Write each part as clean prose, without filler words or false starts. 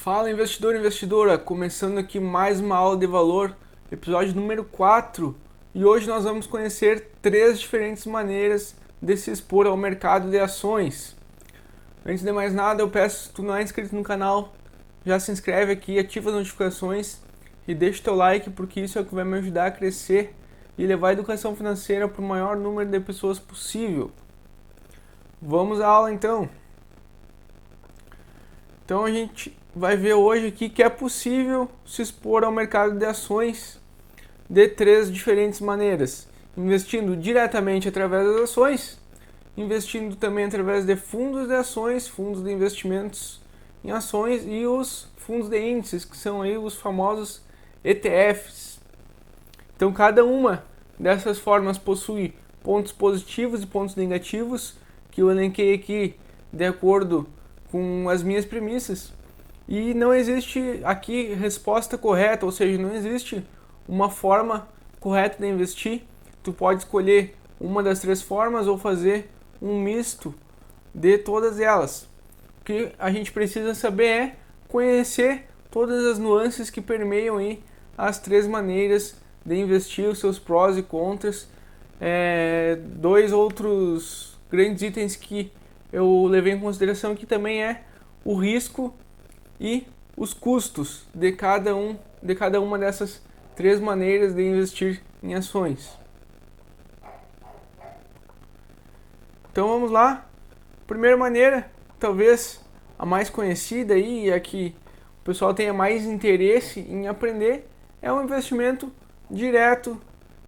Fala investidor e investidora, começando aqui mais uma aula de valor, episódio número 4, e hoje nós vamos conhecer 3 diferentes maneiras de se expor ao mercado de ações. Antes de mais nada, eu peço, se tu não é inscrito no canal, já se inscreve aqui, ativa as notificações e deixa teu like, porque isso é o que vai me ajudar a crescer e levar a educação financeira para o maior número de pessoas possível. Vamos à aula então. Então a gente vai ver hoje aqui que é possível se expor ao mercado de ações de 3 diferentes maneiras. Investindo diretamente através das ações, investindo também através de fundos de ações, fundos de investimentos em ações e os fundos de índices, que são aí os famosos ETFs. Então cada uma dessas formas possui pontos positivos e pontos negativos, que eu elenquei aqui de acordo com as minhas premissas. E não existe aqui resposta correta, ou seja, não existe uma forma correta de investir. Tu pode escolher uma das 3 formas ou fazer um misto de todas elas. O que a gente precisa saber é conhecer todas as nuances que permeiam aí as 3 maneiras de investir, os seus prós e contras. 2 outros grandes itens que eu levei em consideração aqui também é o risco e os custos de cada uma dessas 3 maneiras de investir em ações. Então vamos lá. Primeira maneira, talvez a mais conhecida e a que o pessoal tenha mais interesse em aprender, é o investimento direto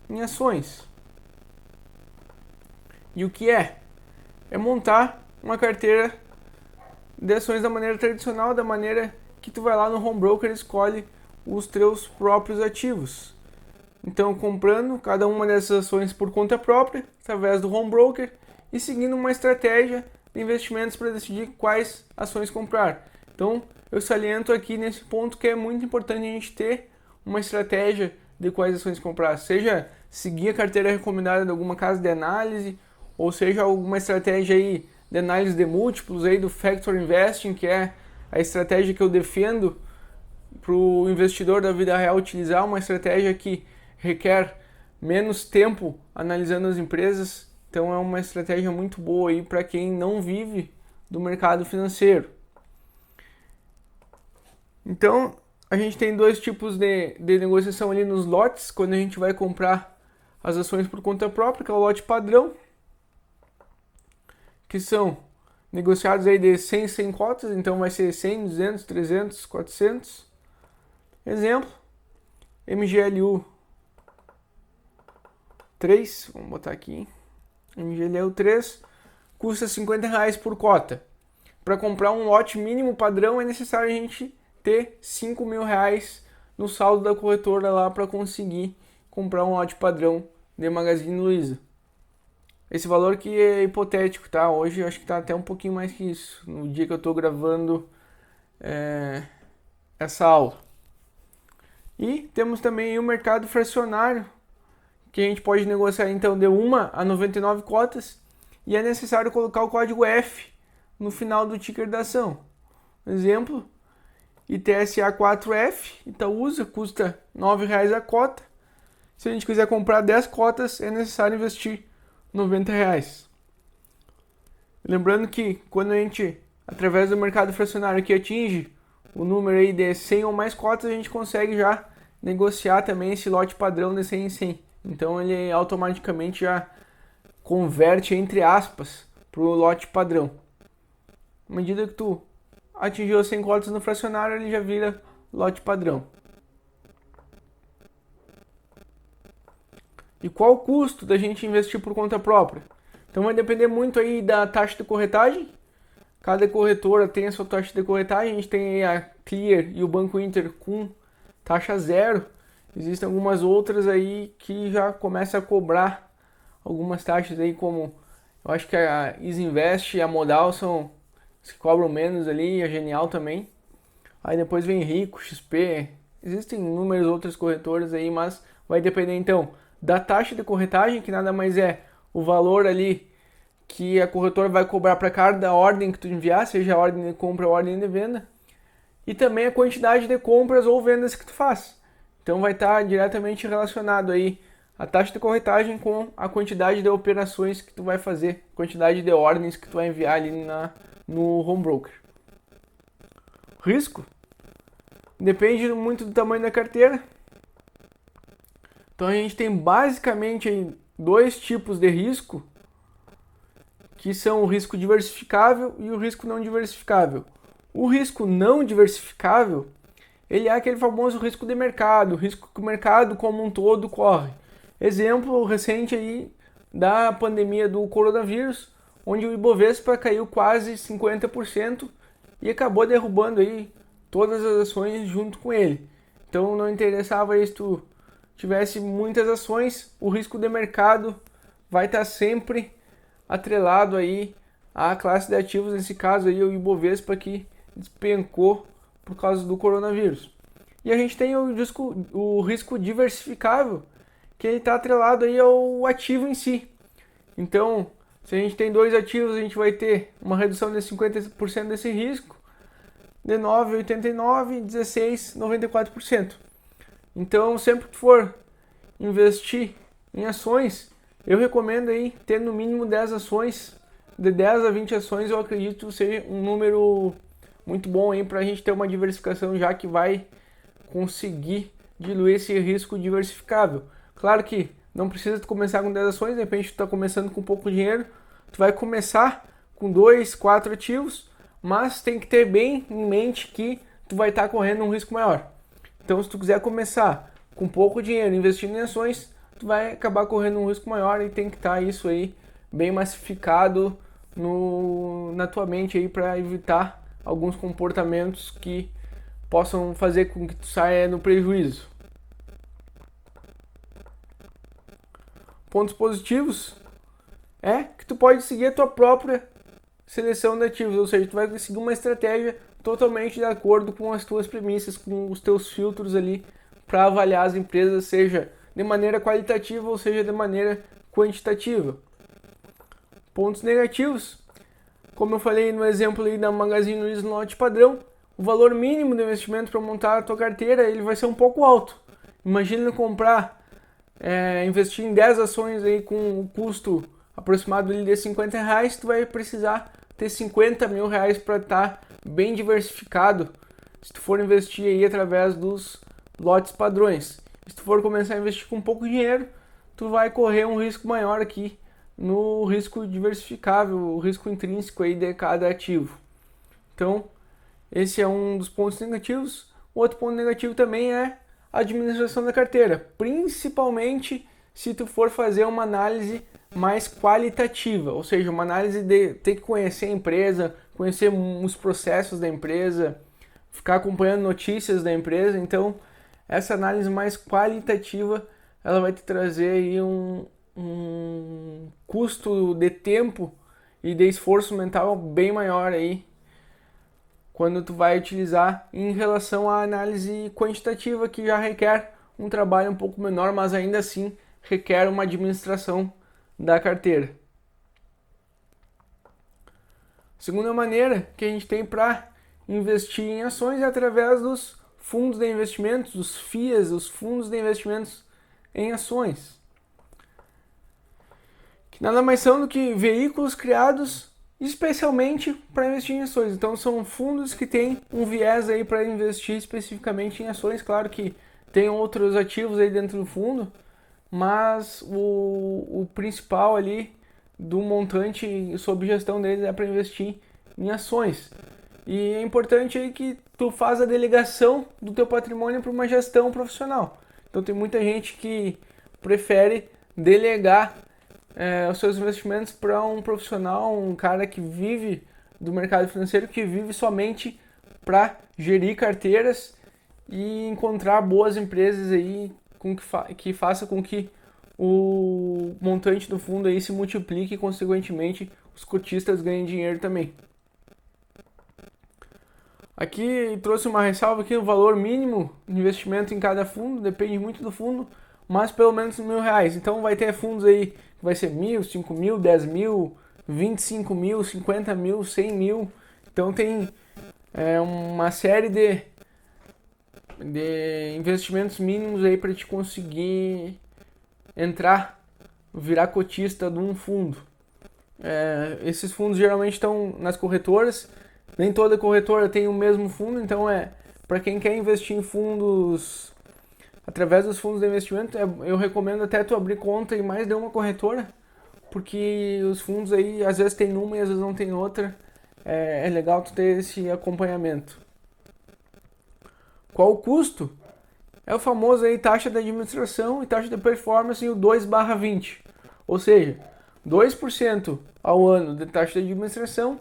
em ações. E o que é? É montar uma carteira de ações da maneira tradicional, da maneira que tu vai lá no home broker e escolhe os teus próprios ativos. Então, comprando cada uma dessas ações por conta própria, através do home broker, e seguindo uma estratégia de investimentos para decidir quais ações comprar. Então, eu saliento aqui nesse ponto que é muito importante a gente ter uma estratégia de quais ações comprar, seja seguir a carteira recomendada de alguma casa de análise, ou seja alguma estratégia aí de análise de múltiplos aí do Factor Investing, que é a estratégia que eu defendo para o investidor da vida real utilizar, uma estratégia que requer menos tempo analisando as empresas. Então é uma estratégia muito boa aí para quem não vive do mercado financeiro. Então a gente tem 2 tipos de negociação ali nos lotes, quando a gente vai comprar as ações por conta própria, que é o lote padrão, que são negociados aí de 100 cotas, então vai ser 100, 200, 300, 400. Exemplo, MGLU 3, vamos botar aqui, MGLU 3, custa R$50 por cota. Para comprar um lote mínimo padrão é necessário a gente ter R$5.000 no saldo da corretora lá para conseguir comprar um lote padrão de Magazine Luiza. Esse valor que é hipotético, tá? Hoje eu acho que tá até um pouquinho mais que isso, no dia que eu tô gravando essa aula. E temos também o mercado fracionário, que a gente pode negociar então de 1 a 99 cotas, e é necessário colocar o código F no final do ticker da ação. Exemplo, ITSA 4F, Itaúsa, custa R$9 a cota. Se a gente quiser comprar 10 cotas, é necessário investir R$90. Lembrando que quando a gente, através do mercado fracionário, que atinge o número aí de 100 ou mais cotas, a gente consegue já negociar também esse lote padrão de 100 em 100. Então ele automaticamente já converte, entre aspas, para o lote padrão. À medida que tu atingiu 100 cotas no fracionário, ele já vira lote padrão. E qual o custo da gente investir por conta própria? Então vai depender muito aí da taxa de corretagem. Cada corretora tem a sua taxa de corretagem. A gente tem a Clear e o Banco Inter com taxa 0. Existem algumas outras aí que já começam a cobrar algumas taxas aí, como eu acho que a Isinvest e a Modal são as que cobram menos ali, a Genial também. Aí depois vem Rico, XP. Existem inúmeras outras corretoras aí, mas vai depender então da taxa de corretagem, que nada mais é o valor ali que a corretora vai cobrar para cada ordem que tu enviar, seja a ordem de compra ou a ordem de venda. e também a quantidade de compras ou vendas que tu faz. Então vai estar diretamente relacionado aí a taxa de corretagem com a quantidade de operações que tu vai fazer, quantidade de ordens que tu vai enviar ali no home broker. Risco depende muito do tamanho da carteira. Então a gente tem basicamente aí dois tipos de risco, que são o risco diversificável e o risco não diversificável. O risco não diversificável, ele é aquele famoso risco de mercado, o risco que o mercado como um todo corre. Exemplo recente aí da pandemia do coronavírus, onde o Ibovespa caiu quase 50% e acabou derrubando aí todas as ações junto com ele. Então não interessava se tu tivesse muitas ações, o risco de mercado vai estar sempre atrelado aí à classe de ativos, nesse caso aí o Ibovespa, que despencou por causa do coronavírus. E a gente tem o risco diversificável, que ele está atrelado aí ao ativo em si. Então, se a gente tem dois ativos, a gente vai ter uma redução de 50% desse risco, de 9,89% e 16,94%. Então, sempre que for investir em ações, eu recomendo aí ter no mínimo 10 ações, de 10 a 20 ações, eu acredito ser um número muito bom aí para a gente ter uma diversificação, já que vai conseguir diluir esse risco diversificável. Claro que não precisa tu começar com 10 ações, de repente tu está começando com pouco dinheiro, tu vai começar com 2, 4 ativos, mas tem que ter bem em mente que tu vai estar correndo um risco maior. Então, se tu quiser começar com pouco dinheiro investindo em ações, tu vai acabar correndo um risco maior e tem que estar isso aí bem massificado na tua mente aí para evitar alguns comportamentos que possam fazer com que tu saia no prejuízo. Pontos positivos é que tu pode seguir a tua própria seleção de ativos, ou seja, tu vai seguir uma estratégia totalmente de acordo com as tuas premissas, com os teus filtros ali para avaliar as empresas, seja de maneira qualitativa ou seja de maneira quantitativa. Pontos negativos, como eu falei no exemplo aí da Magazine Luiza no lote padrão, o valor mínimo de investimento para montar a tua carteira ele vai ser um pouco alto. Imagina investir em 10 ações aí com um custo aproximado de R$50, tu vai precisar ter R$50 mil para estar bem diversificado se tu for investir aí através dos lotes padrões. Se tu for começar a investir com pouco dinheiro, tu vai correr um risco maior aqui no risco diversificável, o risco intrínseco aí de cada ativo. Então, esse é um dos pontos negativos. Outro ponto negativo também é a administração da carteira, principalmente se tu for fazer uma análise mais qualitativa, ou seja, uma análise de ter que conhecer a empresa, conhecer os processos da empresa, ficar acompanhando notícias da empresa. Então, essa análise mais qualitativa, ela vai te trazer aí um custo de tempo e de esforço mental bem maior aí quando tu vai utilizar em relação à análise quantitativa, que já requer um trabalho um pouco menor, mas ainda assim requer uma administração da carteira. Segunda maneira que a gente tem para investir em ações é através dos fundos de investimentos, os FIAs, os fundos de investimentos em ações, que nada mais são do que veículos criados especialmente para investir em ações. Então são fundos que têm um viés aí para investir especificamente em ações. Claro que tem outros ativos aí dentro do fundo, mas o principal ali do montante sob gestão deles é para investir em ações. E é importante aí que tu faz a delegação do teu patrimônio para uma gestão profissional. Então tem muita gente que prefere delegar os seus investimentos para um profissional, um cara que vive do mercado financeiro, que vive somente para gerir carteiras e encontrar boas empresas aí que faça com que o montante do fundo aí se multiplique e, consequentemente, os cotistas ganhem dinheiro também. Aqui trouxe uma ressalva aqui, o valor mínimo de investimento em cada fundo, depende muito do fundo, mas pelo menos R$1.000. Então vai ter fundos aí que vai ser 1.000, 5.000, 10.000, 25.000, 50.000, 100.000. Então tem uma série de investimentos mínimos aí para te conseguir virar cotista de um fundo. Esses fundos geralmente estão nas corretoras, nem toda corretora tem o mesmo fundo, então para quem quer investir em fundos através dos fundos de investimento, eu recomendo até tu abrir conta em mais de uma corretora, porque os fundos aí às vezes tem uma e às vezes não tem outra. É legal tu ter esse acompanhamento. Qual o custo? É o famoso aí taxa de administração e taxa de performance, o 2/20. Ou seja, 2% ao ano de taxa de administração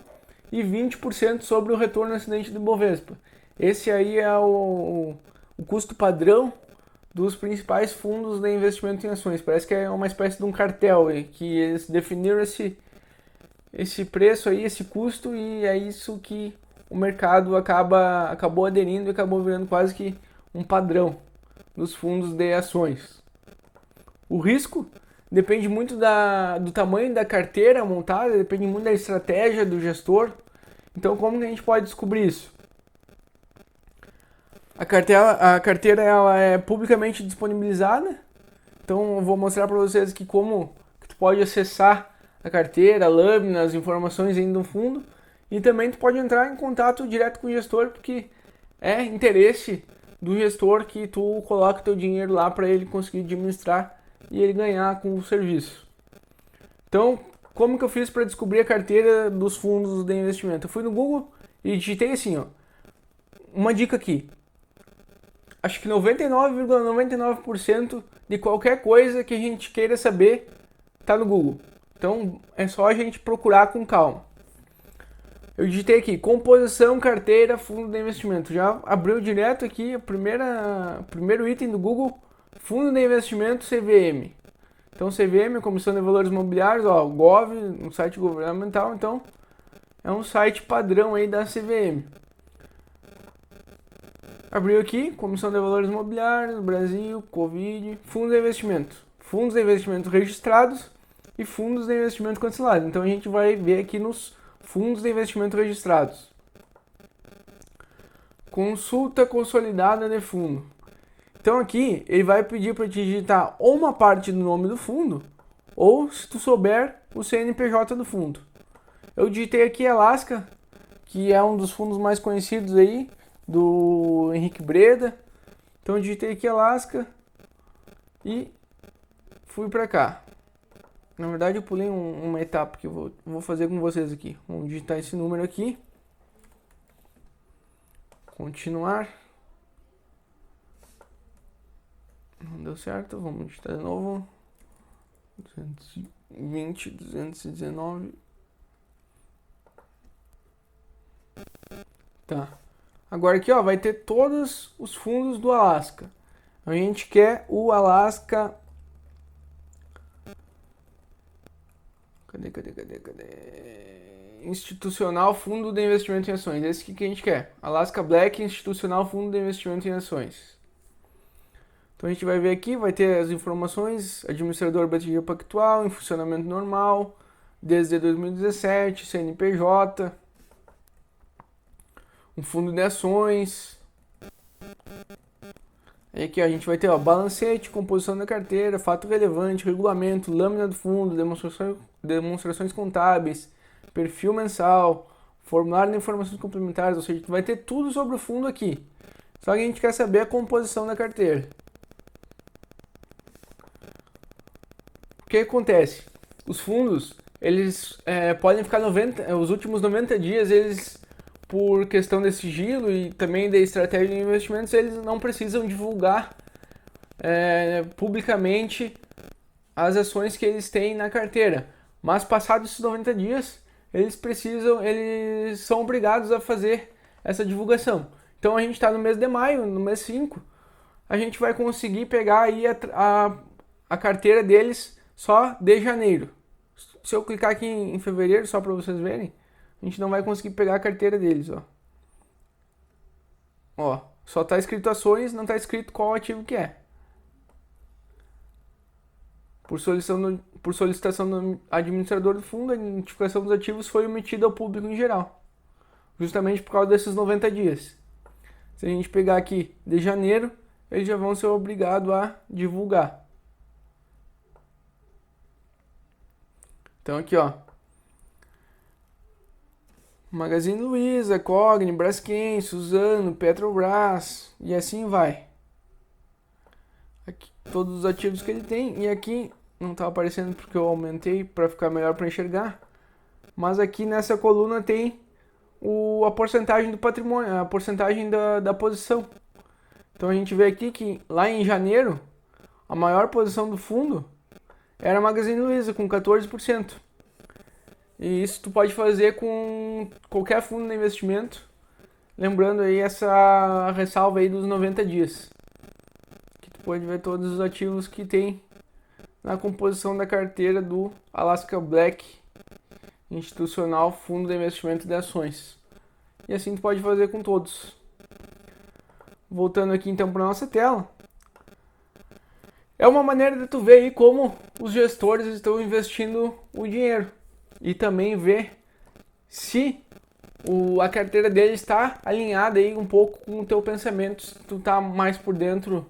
e 20% sobre o retorno acidente do Bovespa. Esse aí é o custo padrão dos principais fundos de investimento em ações. Parece que é uma espécie de um cartel aí, que eles definiram esse preço aí, esse custo, e é isso que o mercado acabou aderindo e acabou virando quase que um padrão dos fundos de ações. O risco depende muito do tamanho da carteira montada, depende muito da estratégia do gestor. Então, como que a gente pode descobrir isso? A carteira ela é publicamente disponibilizada. Então, eu vou mostrar para vocês que como que tu pode acessar a carteira, lâminas, informações ainda do fundo. E também tu pode entrar em contato direto com o gestor, porque é interesse do gestor que tu coloque teu dinheiro lá para ele conseguir administrar e ele ganhar com o serviço. Então, como que eu fiz para descobrir a carteira dos fundos de investimento? Eu fui no Google e digitei assim, ó, uma dica aqui. Acho que 99,99% de qualquer coisa que a gente queira saber está no Google. Então é só a gente procurar com calma. Eu digitei aqui, composição, carteira, fundo de investimento. Já abriu direto aqui primeiro item do Google, fundo de investimento CVM. Então CVM, Comissão de Valores Imobiliários, ó, Gov, um site governamental, então é um site padrão aí da CVM. Abriu aqui, Comissão de Valores Imobiliários, Brasil, Covid, fundos de investimento. Fundos de investimento registrados e fundos de investimento cancelados. Então a gente vai ver aqui nos fundos de investimento registrados. Consulta consolidada de fundo. Então aqui ele vai pedir para digitar ou uma parte do nome do fundo, ou se tu souber o CNPJ do fundo. Eu digitei aqui Alaska, que é um dos fundos mais conhecidos aí, do Henrique Breda. Então eu digitei aqui Alaska e fui para cá. Na verdade eu pulei uma etapa que eu vou fazer com vocês aqui. Vamos digitar esse número aqui. Continuar. Não deu certo, vamos digitar de novo. 220, 219. Tá. Agora aqui, ó, vai ter todos os fundos do Alaska. A gente quer o Alaska. Cadê? Institucional Fundo de Investimento em Ações. Esse que a gente quer. Alaska Black Institucional Fundo de Investimento em Ações. Então a gente vai ver aqui, vai ter as informações, administrador BTG Pactual, em funcionamento normal, desde 2017, CNPJ, um fundo de ações. Aí aqui ó, a gente vai ter ó, balancete, composição da carteira, fato relevante, regulamento, lâmina do fundo, demonstrações contábeis, perfil mensal, formulário de informações complementares, ou seja, tu vai ter tudo sobre o fundo aqui. Só que a gente quer saber a composição da carteira. O que acontece? Os fundos, eles podem ficar os últimos 90 dias, eles, por questão de sigilo e também de estratégia de investimentos, eles não precisam divulgar publicamente as ações que eles têm na carteira. Mas passados esses 90 dias, eles são obrigados a fazer essa divulgação. Então a gente está no mês de maio, no mês 5, a gente vai conseguir pegar aí a carteira deles só de janeiro. Se eu clicar aqui em fevereiro, só para vocês verem, a gente não vai conseguir pegar a carteira deles, ó. Ó, só está escrito ações, não está escrito qual ativo que é. Por solicitação do administrador do fundo, a identificação dos ativos foi omitida ao público em geral. justamente por causa desses 90 dias. Se a gente pegar aqui de janeiro, eles já vão ser obrigados a divulgar. Então aqui, ó, Magazine Luiza, Cogni, Braskem, Suzano, Petrobras e assim vai. Aqui todos os ativos que ele tem, e aqui não está aparecendo porque eu aumentei para ficar melhor para enxergar, mas aqui nessa coluna tem a porcentagem do patrimônio, a porcentagem da posição. Então a gente vê aqui que lá em janeiro a maior posição do fundo era a Magazine Luiza com 14%. E isso tu pode fazer com qualquer fundo de investimento, lembrando aí essa ressalva aí dos 90 dias. Que tu pode ver todos os ativos que tem na composição da carteira do Alaska Black Institucional Fundo de Investimento de Ações. E assim tu pode fazer com todos. Voltando aqui então para nossa tela. É uma maneira de tu ver aí como os gestores estão investindo o dinheiro. E também ver se a carteira dele está alinhada aí um pouco com o teu pensamento, se tu tá mais por dentro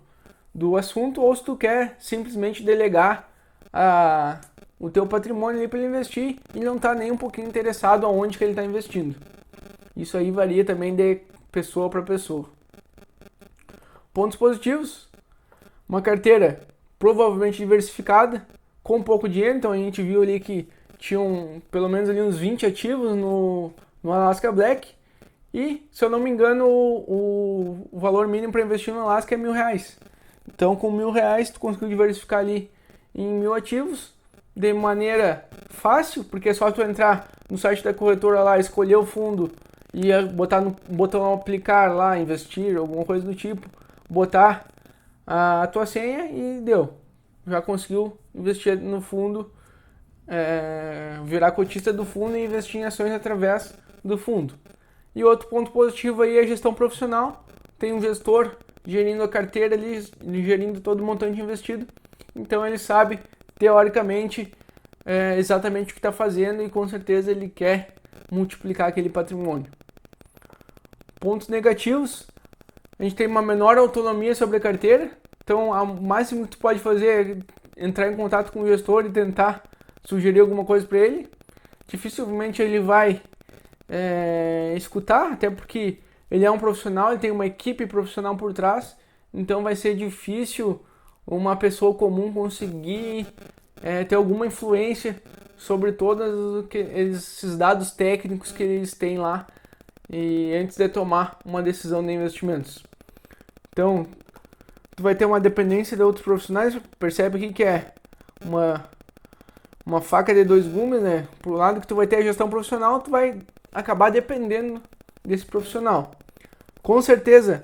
do assunto ou se tu quer simplesmente delegar o teu patrimônio ali para ele investir e não tá nem um pouquinho interessado aonde que ele está investindo. Isso aí varia também de pessoa para pessoa. Pontos positivos: uma carteira provavelmente diversificada, com pouco dinheiro. Então a gente viu ali que tinham pelo menos ali uns 20 ativos no Alaska Black. E, se eu não me engano, o valor mínimo para investir no Alaska é R$1.000. Então, com R$1.000, tu conseguiu diversificar ali em 1.000 ativos de maneira fácil, porque é só tu entrar no site da corretora lá, escolher o fundo e botar no botão aplicar lá, investir, alguma coisa do tipo, botar a tua senha e deu. Já conseguiu investir no fundo, virar cotista do fundo e investir em ações através do fundo. E outro ponto positivo aí é a gestão profissional. Tem um gestor gerindo a carteira ali, gerindo todo o montante investido. Então ele sabe, teoricamente, exatamente o que está fazendo e com certeza ele quer multiplicar aquele patrimônio. Pontos negativos: a gente tem uma menor autonomia sobre a carteira. Então o máximo que tu pode fazer é entrar em contato com o gestor e tentar sugerir alguma coisa para ele. Dificilmente ele vai escutar, até porque ele é um profissional, ele tem uma equipe profissional por trás, então vai ser difícil uma pessoa comum conseguir ter alguma influência sobre todos esses dados técnicos que eles têm lá e antes de tomar uma decisão de investimentos. Então, tu vai ter uma dependência de outros profissionais. Percebe aqui que é uma faca de dois gumes, né? Por um lado que tu vai ter a gestão profissional, tu vai acabar dependendo desse profissional. Com certeza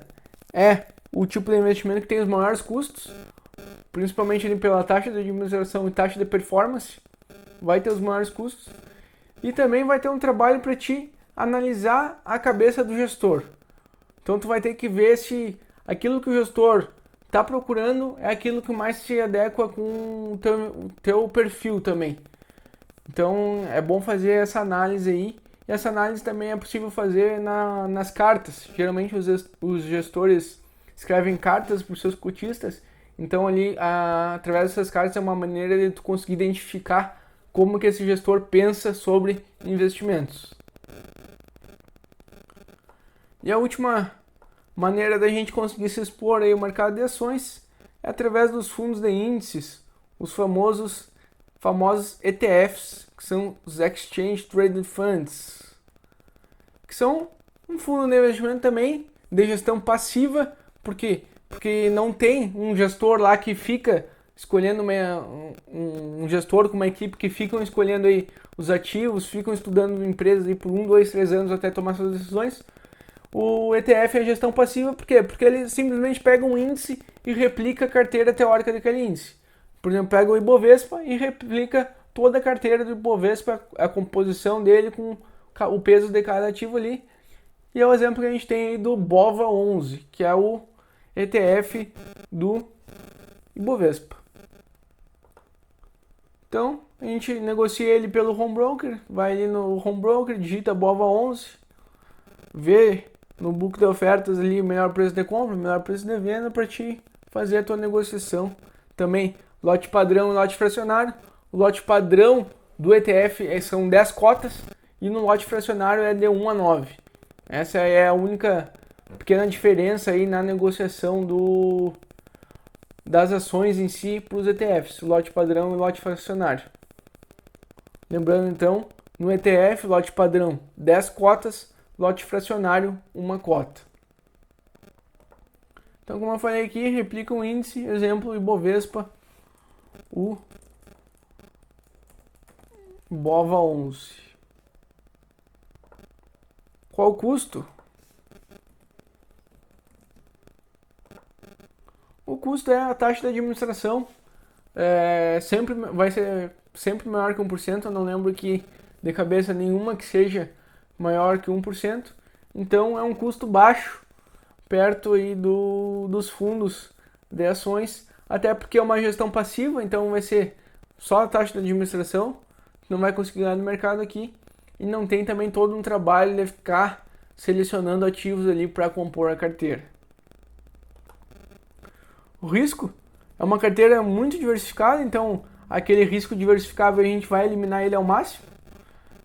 é o tipo de investimento que tem os maiores custos, principalmente ali pela taxa de administração e taxa de performance, vai ter os maiores custos. E também vai ter um trabalho para ti analisar a cabeça do gestor. Então tu vai ter que ver se aquilo que o gestor está procurando é aquilo que mais se adequa com o teu perfil também. Então é bom fazer essa análise aí. E essa análise também é possível fazer nas cartas. Geralmente os gestores escrevem cartas para os seus cotistas. Então ali, através dessas cartas, é uma maneira de tu conseguir identificar como que esse gestor pensa sobre investimentos. E a última maneira da gente conseguir se expor aí ao mercado de ações é através dos fundos de índices, os famosos ETFs, que são os Exchange Traded Funds, que são um fundo de investimento também de gestão passiva. Por quê? Porque não tem um gestor lá que fica escolhendo um gestor com uma equipe que ficam escolhendo aí os ativos, ficam estudando empresas aí por 1, 2, 3 anos até tomar suas decisões. O ETF é gestão passiva, por quê? Porque ele simplesmente pega um índice e replica a carteira teórica daquele índice. Por exemplo, pega o Ibovespa e replica toda a carteira do Ibovespa, a composição dele com o peso de cada ativo ali. E é o exemplo que a gente tem aí do BOVA11, que é o ETF do Ibovespa. Então, a gente negocia ele pelo home broker, vai ali no home broker, digita BOVA11, ver no book de ofertas ali o melhor preço de compra, o melhor preço de venda para te fazer a tua negociação. Também lote padrão e lote fracionário. O lote padrão do ETF são 10 cotas e no lote fracionário é de 1 a 9. Essa é a única pequena diferença aí na negociação das ações em si para os ETFs, lote padrão e lote fracionário. Lembrando então, no ETF, lote padrão 10 cotas, lote fracionário 1 cota. Então, como eu falei aqui, replica um índice, exemplo Ibovespa, o BOVA11. Qual o custo? O custo é a taxa de administração, sempre vai ser sempre maior que 1%, eu não lembro que de cabeça nenhuma que seja maior que 1%, então é um custo baixo, perto aí dos fundos de ações, até porque é uma gestão passiva, então vai ser só a taxa de administração, não vai conseguir ganhar no mercado aqui, e não tem também todo um trabalho de ficar selecionando ativos ali para compor a carteira. O risco é uma carteira muito diversificada, então aquele risco diversificável a gente vai eliminar ele ao máximo,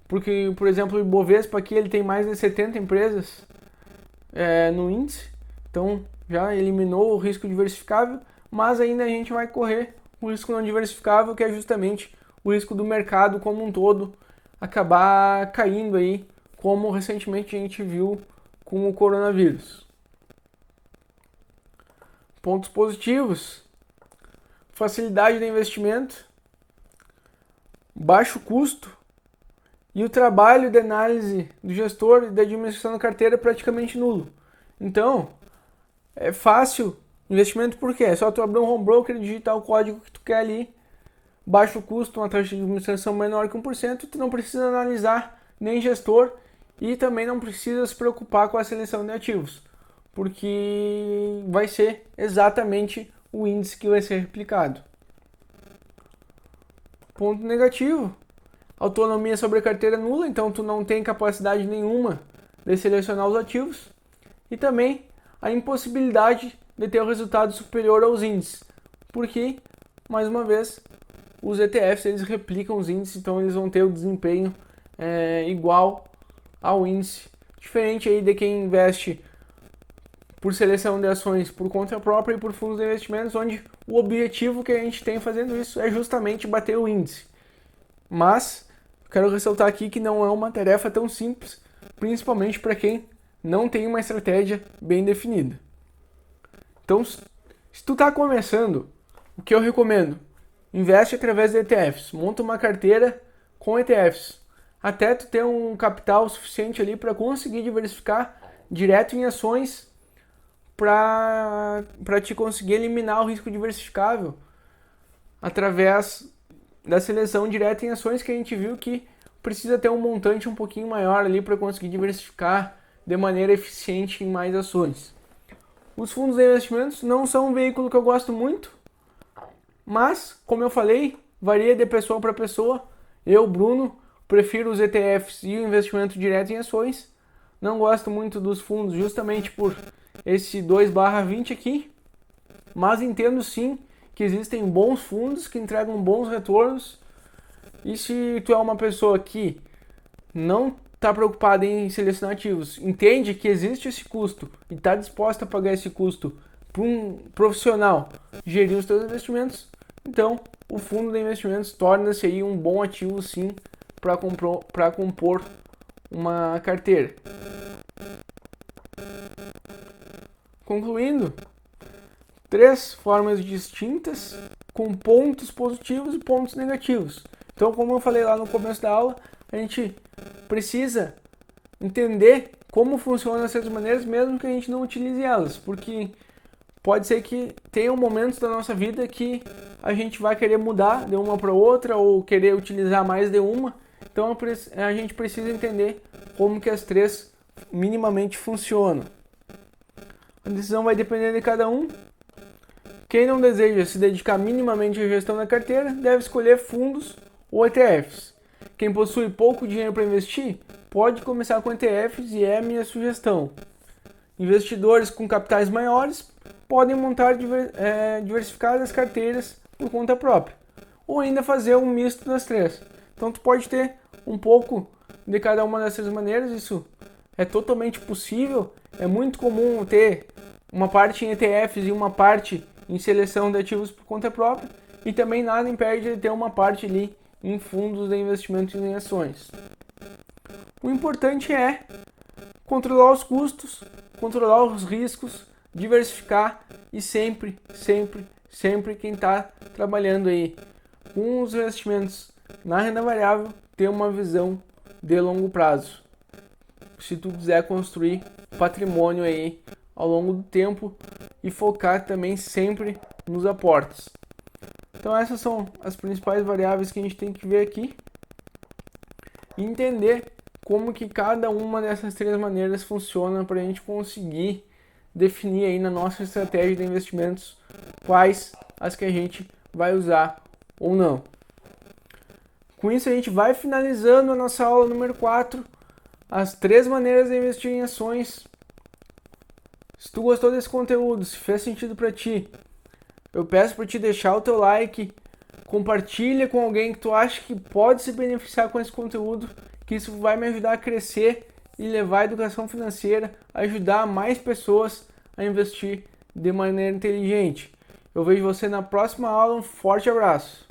porque, por exemplo, o Ibovespa aqui ele tem mais de 70 empresas no índice, então já eliminou o risco diversificável, mas ainda a gente vai correr o risco não diversificável, que é justamente o risco do mercado como um todo acabar caindo aí, como recentemente a gente viu com o coronavírus. Pontos positivos: facilidade de investimento, baixo custo e o trabalho de análise do gestor e da administração da carteira é praticamente nulo. Então, é fácil investimento porque é só tu abrir um home broker, digitar o código que tu quer ali, baixo custo, uma taxa de administração menor que 1%, tu não precisa analisar nem gestor e também não precisa se preocupar com a seleção de ativos, porque vai ser exatamente o índice que vai ser replicado. Ponto negativo: autonomia sobre a carteira nula, então tu não tem capacidade nenhuma de selecionar os ativos, e também a impossibilidade de ter o resultado superior aos índices, porque, mais uma vez, os ETFs eles replicam os índices, então eles vão ter o desempenho igual ao índice, diferente aí de quem investe por seleção de ações por conta própria e por fundos de investimentos, onde o objetivo que a gente tem fazendo isso é justamente bater o índice. Mas quero ressaltar aqui que não é uma tarefa tão simples, principalmente para quem não tem uma estratégia bem definida. Então, se tu está começando, o que eu recomendo? Investe através de ETFs, monta uma carteira com ETFs, até tu ter um capital suficiente ali para conseguir diversificar direto em ações, para te conseguir eliminar o risco diversificável através da seleção direta em ações, que a gente viu que precisa ter um montante um pouquinho maior ali para conseguir diversificar de maneira eficiente em mais ações. Os fundos de investimentos não são um veículo que eu gosto muito, mas, como eu falei, varia de pessoa para pessoa. Eu, Bruno, prefiro os ETFs e o investimento direto em ações. Não gosto muito dos fundos justamente por esse 2/20 aqui, mas entendo sim que existem bons fundos que entregam bons retornos, e se tu é uma pessoa que não está preocupada em selecionar ativos, entende que existe esse custo e está disposta a pagar esse custo para um profissional gerir os seus investimentos, então o fundo de investimentos torna-se aí um bom ativo sim para compor uma carteira. Concluindo, 3 formas distintas com pontos positivos e pontos negativos. Então, como eu falei lá no começo da aula, a gente precisa entender como funcionam essas maneiras, mesmo que a gente não utilize elas, porque pode ser que tenha momentos da nossa vida que a gente vai querer mudar de uma para outra ou querer utilizar mais de uma. Então, a gente precisa entender como que as 3 minimamente funcionam. A decisão vai depender de cada um. Quem não deseja se dedicar minimamente à gestão da carteira deve escolher fundos ou ETFs. Quem possui pouco dinheiro para investir pode começar com ETFs e é a minha sugestão. Investidores com capitais maiores podem montar diversificadas carteiras por conta própria, ou ainda fazer um misto das três. Então tu pode ter um pouco de cada uma dessas maneiras, isso é totalmente possível. É muito comum ter uma parte em ETFs e uma parte em seleção de ativos por conta própria, e também nada impede de ter uma parte ali em fundos de investimentos em ações. O importante é controlar os custos, controlar os riscos, diversificar e sempre quem está trabalhando aí com os investimentos na renda variável ter uma visão de longo prazo. Se tu quiser construir patrimônio aí ao longo do tempo e focar também sempre nos aportes. Então essas são as principais variáveis que a gente tem que ver aqui e entender como que cada uma dessas três maneiras funciona para a gente conseguir definir aí na nossa estratégia de investimentos quais as que a gente vai usar ou não. Com isso a gente vai finalizando a nossa aula número 4, as três maneiras de investir em ações. Se tu gostou desse conteúdo, se fez sentido para ti, eu peço para te deixar o teu like, compartilha com alguém que tu acha que pode se beneficiar com esse conteúdo, que isso vai me ajudar a crescer e levar a educação financeira, ajudar mais pessoas a investir de maneira inteligente. Eu vejo você na próxima aula, um forte abraço!